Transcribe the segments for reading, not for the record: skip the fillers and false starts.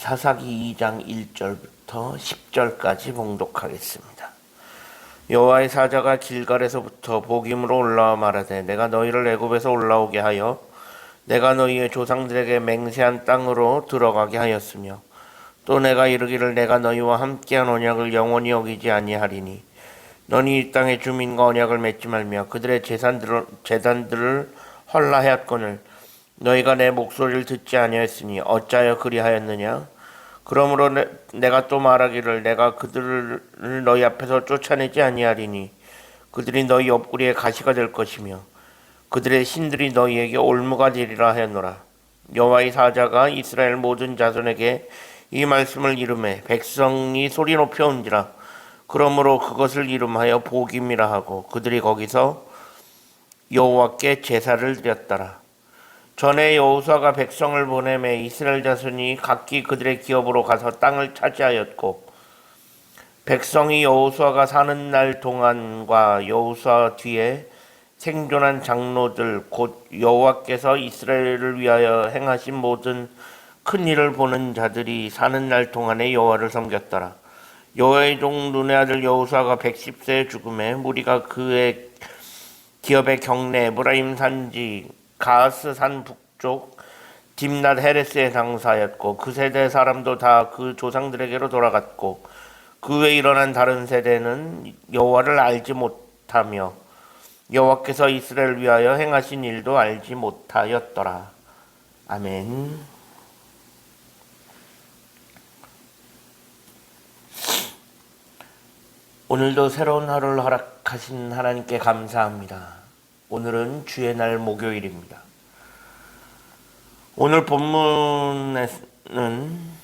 사사기 2장 1절부터 10절까지 봉독하겠습니다. 여호와의 사자가 길갈에서부터 보김으로 올라와 말하되 내가 너희를 애굽에서 올라오게 하여 내가 너희의 조상들에게 맹세한 땅으로 들어가게 하였으며 또 내가 이르기를 내가 너희와 함께한 언약을 영원히 어기지 아니하리니 너희 이 땅의 주민과 언약을 맺지 말며 그들의 제단들을 헐라하였거늘 너희가 내 목소리를 듣지 아니하였으니 어찌하여 그리하였느냐. 그러므로 내가 또 말하기를 내가 그들을 너희 앞에서 쫓아내지 아니하리니 그들이 너희 옆구리에 가시가 될 것이며 그들의 신들이 너희에게 올무가 되리라 하였노라. 여호와의 사자가 이스라엘 모든 자손에게 이 말씀을 이르매 백성이 소리 높여 온지라. 그러므로 그것을 이름하여 보김이라 하고 그들이 거기서 여호와께 제사를 드렸더라. 전에 여호수아가 백성을 보내매 이스라엘 자손이 각기 그들의 기업으로 가서 땅을 차지하였고 백성이 여호수아가 사는 날 동안과 여호수아 뒤에 생존한 장로들 곧 여호와께서 이스라엘을 위하여 행하신 모든 큰 일을 보는 자들이 사는 날 동안에 여호와를 섬겼더라. 여호와의 종 눈의 아들 여호수아가 110세에 죽음에 무리가 그의 기업의 경내 에브라임 산지 가스 산 북쪽 딥낫 헤레스에 장사하였고 그 세대 사람도 다 그 조상들에게로 돌아갔고 그 외에 일어난 다른 세대는 여호와를 알지 못하며 여호와께서 이스라엘을 위하여 행하신 일도 알지 못하였더라. 아멘. 오늘도 새로운 하루를 허락하신 하나님께 감사합니다. 오늘은 주의 날 목요일입니다. 오늘 본문에는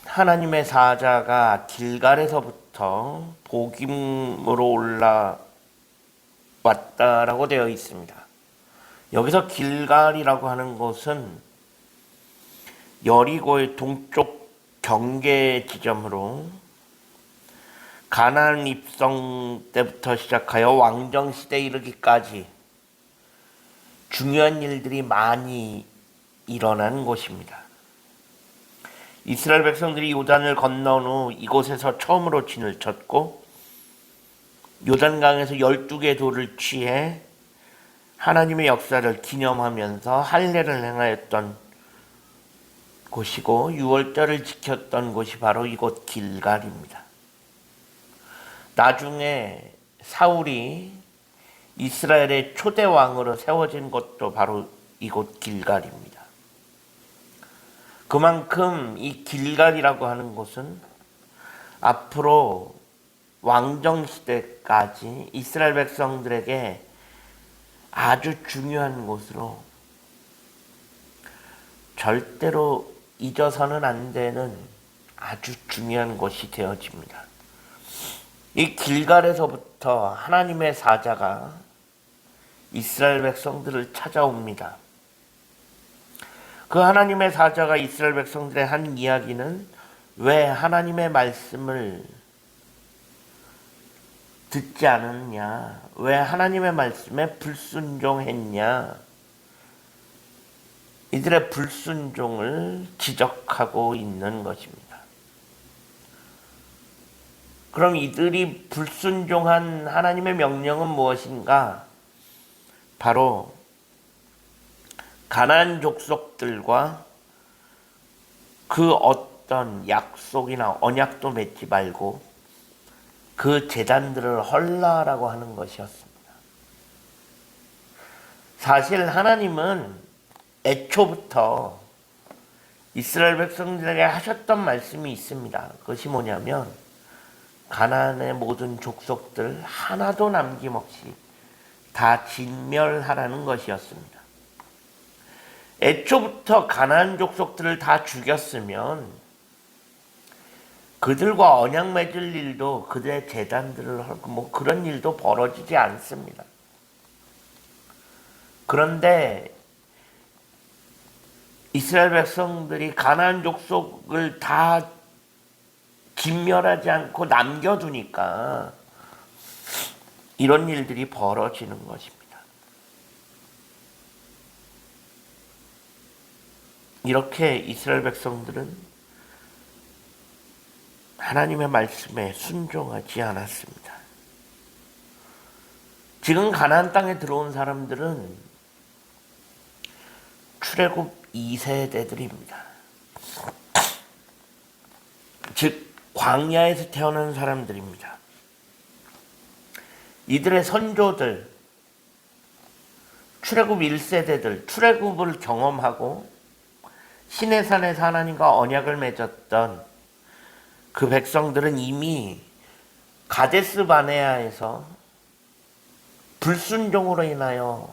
하나님의 사자가 길갈에서부터 보김으로 올라왔다라고 되어 있습니다. 여기서 길갈이라고 하는 곳은 여리고의 동쪽 경계 지점으로 가나안 입성 때부터 시작하여 왕정 시대에 이르기까지 중요한 일들이 많이 일어난 곳입니다. 이스라엘 백성들이 요단을 건너온 후 이곳에서 처음으로 진을 쳤고 요단강에서 12개의 돌을 취해 하나님의 역사를 기념하면서 할례를 행하였던 곳이고 유월절을 지켰던 곳이 바로 이곳 길갈입니다. 나중에 사울이 이스라엘의 초대 왕으로 세워진 곳도 바로 이곳 길갈입니다. 그만큼 이 길갈이라고 하는 곳은 앞으로 왕정 시대까지 이스라엘 백성들에게 아주 중요한 곳으로 절대로 잊어서는 안 되는 아주 중요한 곳이 되어집니다. 이 길갈에서부터 하나님의 사자가 이스라엘 백성들을 찾아옵니다. 그 하나님의 사자가 이스라엘 백성들의 한 이야기는 왜 하나님의 말씀을 듣지 않았냐, 왜 하나님의 말씀에 불순종했냐, 이들의 불순종을 지적하고 있는 것입니다. 그럼 이들이 불순종한 하나님의 명령은 무엇인가? 바로 가나안 족속들과 그 어떤 약속이나 언약도 맺지 말고 그 제단들을 헐라라고 하는 것이었습니다. 사실 하나님은 애초부터 이스라엘 백성들에게 하셨던 말씀이 있습니다. 그것이 뭐냐면 가나안의 모든 족속들 하나도 남김없이 다 진멸하라는 것이었습니다. 애초부터 가나안 족속들을 다 죽였으면 그들과 언약 맺을 일도 그들의 제단들을 헐고 그런 일도 벌어지지 않습니다. 그런데 이스라엘 백성들이 가나안 족속을 다 진멸하지 않고 남겨두니까 이런 일들이 벌어지는 것입니다. 이렇게 이스라엘 백성들은 하나님의 말씀에 순종하지 않았습니다. 지금 가나안 땅에 들어온 사람들은 출애굽 2세대들입니다. 즉 광야에서 태어난 사람들입니다. 이들의 선조들, 출애굽 1세대들, 출애굽을 경험하고 시내산에서 하나님과 언약을 맺었던 그 백성들은 이미 가데스 바네아에서 불순종으로 인하여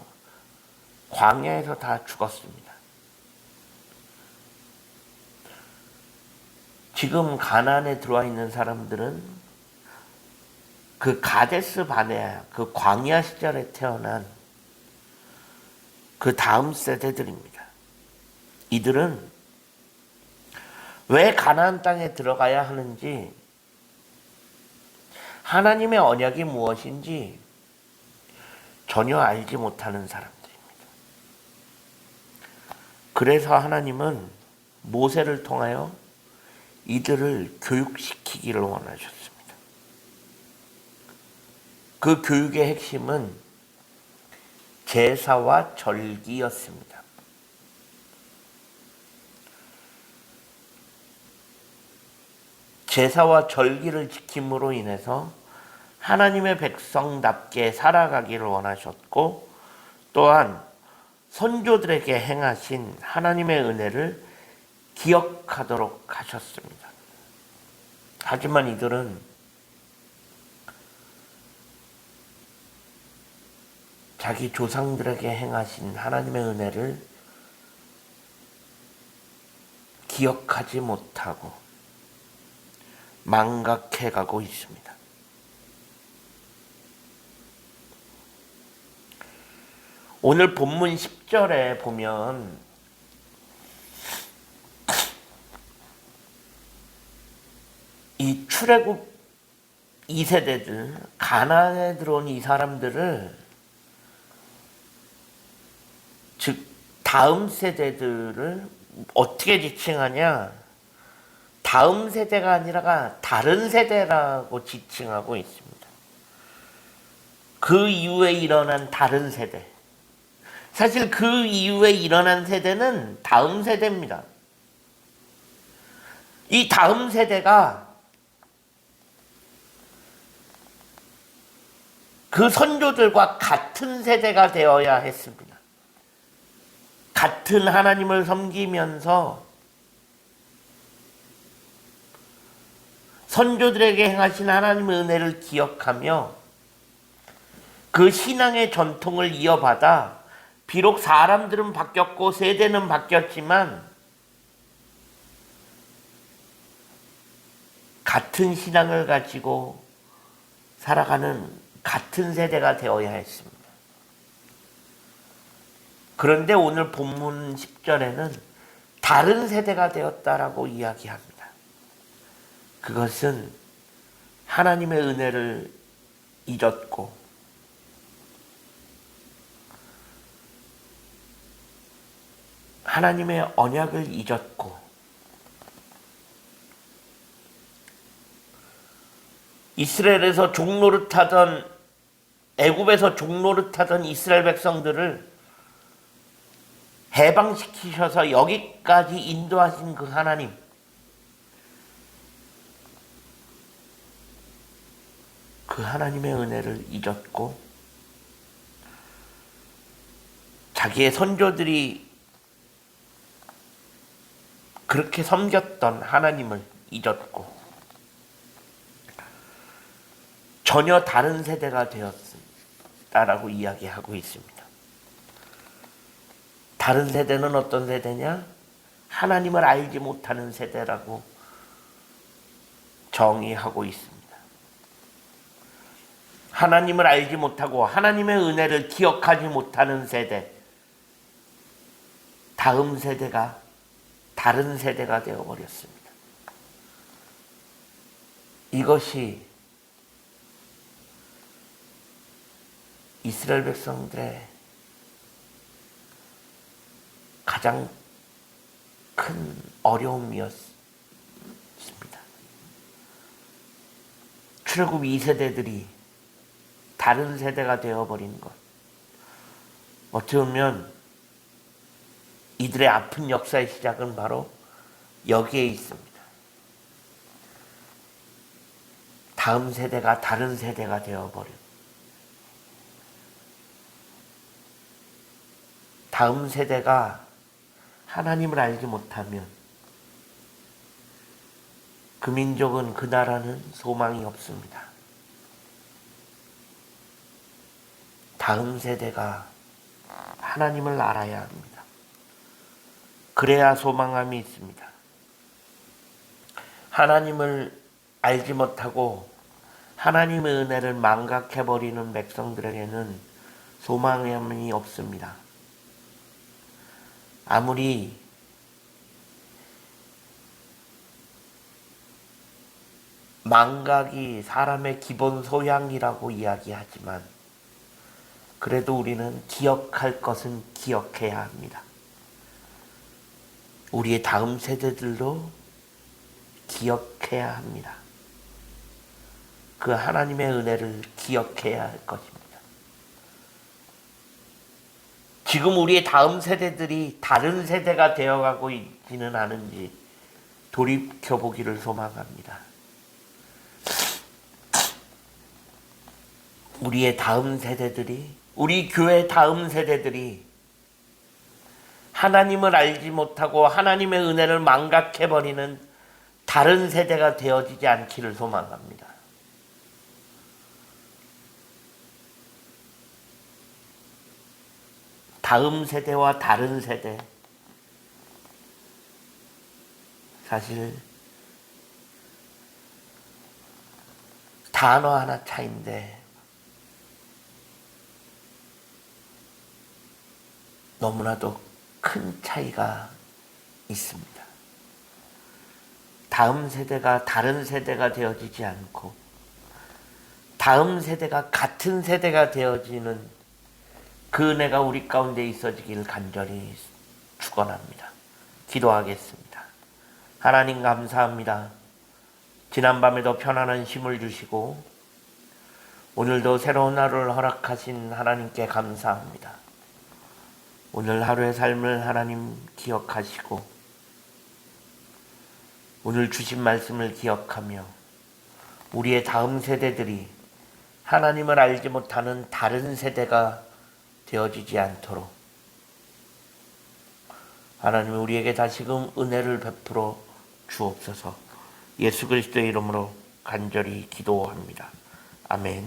광야에서 다 죽었습니다. 지금 가나안에 들어와 있는 사람들은 그 가데스 바네아, 그 광야 시절에 태어난 그 다음 세대들입니다. 이들은 왜 가나안 땅에 들어가야 하는지, 하나님의 언약이 무엇인지 전혀 알지 못하는 사람들입니다. 그래서 하나님은 모세를 통하여 이들을 교육시키기를 원하셨습니다. 그 교육의 핵심은 제사와 절기였습니다. 제사와 절기를 지킴으로 인해서 하나님의 백성답게 살아가기를 원하셨고, 또한 선조들에게 행하신 하나님의 은혜를 기억하도록 하셨습니다. 하지만 이들은 자기 조상들에게 행하신 하나님의 은혜를 기억하지 못하고 망각해가고 있습니다. 오늘 본문 10절에 보면 이 출애굽 2세대들, 가나안에 들어온 이 사람들을, 즉 다음 세대들을 어떻게 지칭하냐? 다음 세대가 아니라 다른 세대라고 지칭하고 있습니다. 그 이후에 일어난 다른 세대. 사실 그 이후에 일어난 세대는 다음 세대입니다. 이 다음 세대가 그 선조들과 같은 세대가 되어야 했습니다. 같은 하나님을 섬기면서 선조들에게 행하신 하나님의 은혜를 기억하며 그 신앙의 전통을 이어받아, 비록 사람들은 바뀌었고 세대는 바뀌었지만 같은 신앙을 가지고 살아가는 같은 세대가 되어야 했습니다. 그런데 오늘 본문 10절에는 다른 세대가 되었다라고 이야기합니다. 그것은 하나님의 은혜를 잊었고 하나님의 언약을 잊었고 이스라엘에서 종노릇하던, 애굽에서 종노릇하던 이스라엘 백성들을 해방시키셔서 여기까지 인도하신 그 하나님, 그 하나님의 은혜를 잊었고 자기의 선조들이 그렇게 섬겼던 하나님을 잊었고 전혀 다른 세대가 되었다라고 이야기하고 있습니다. 다른 세대는 어떤 세대냐? 하나님을 알지 못하는 세대라고 정의하고 있습니다. 하나님을 알지 못하고 하나님의 은혜를 기억하지 못하는 세대, 다음 세대가 다른 세대가 되어버렸습니다. 이것이 이스라엘 백성들의 가장 큰 어려움이었습니다. 출애굽 2세대들이 다른 세대가 되어버린 것. 어떻게 보면 이들의 아픈 역사의 시작은 바로 여기에 있습니다. 다음 세대가 다른 세대가 되어버린, 다음 세대가 하나님을 알지 못하면 그 민족은, 그 나라는 소망이 없습니다. 다음 세대가 하나님을 알아야 합니다. 그래야 소망함이 있습니다. 하나님을 알지 못하고 하나님의 은혜를 망각해버리는 백성들에게는 소망함이 없습니다. 아무리 망각이 사람의 기본 소양이라고 이야기하지만 그래도 우리는 기억할 것은 기억해야 합니다. 우리의 다음 세대들도 기억해야 합니다. 그 하나님의 은혜를 기억해야 할 것입니다. 지금 우리의 다음 세대들이 다른 세대가 되어가고 있지는 않은지 돌이켜보기를 소망합니다. 우리의 다음 세대들이, 우리 교회 다음 세대들이 하나님을 알지 못하고 하나님의 은혜를 망각해버리는 다른 세대가 되어지지 않기를 소망합니다. 다음 세대와 다른 세대, 사실 단어 하나 차이인데 너무나도 큰 차이가 있습니다. 다음 세대가 다른 세대가 되어지지 않고 다음 세대가 같은 세대가 되어지는 그 은혜가 우리 가운데 있어지길 간절히 축원합니다. 기도하겠습니다. 하나님 감사합니다. 지난밤에도 편안한 쉼을 주시고 오늘도 새로운 하루를 허락하신 하나님께 감사합니다. 오늘 하루의 삶을 하나님 기억하시고 오늘 주신 말씀을 기억하며 우리의 다음 세대들이 하나님을 알지 못하는 다른 세대가 되어지지 않도록 하나님이 우리에게 다시금 은혜를 베풀어 주옵소서. 예수 그리스도의 이름으로 간절히 기도합니다. 아멘.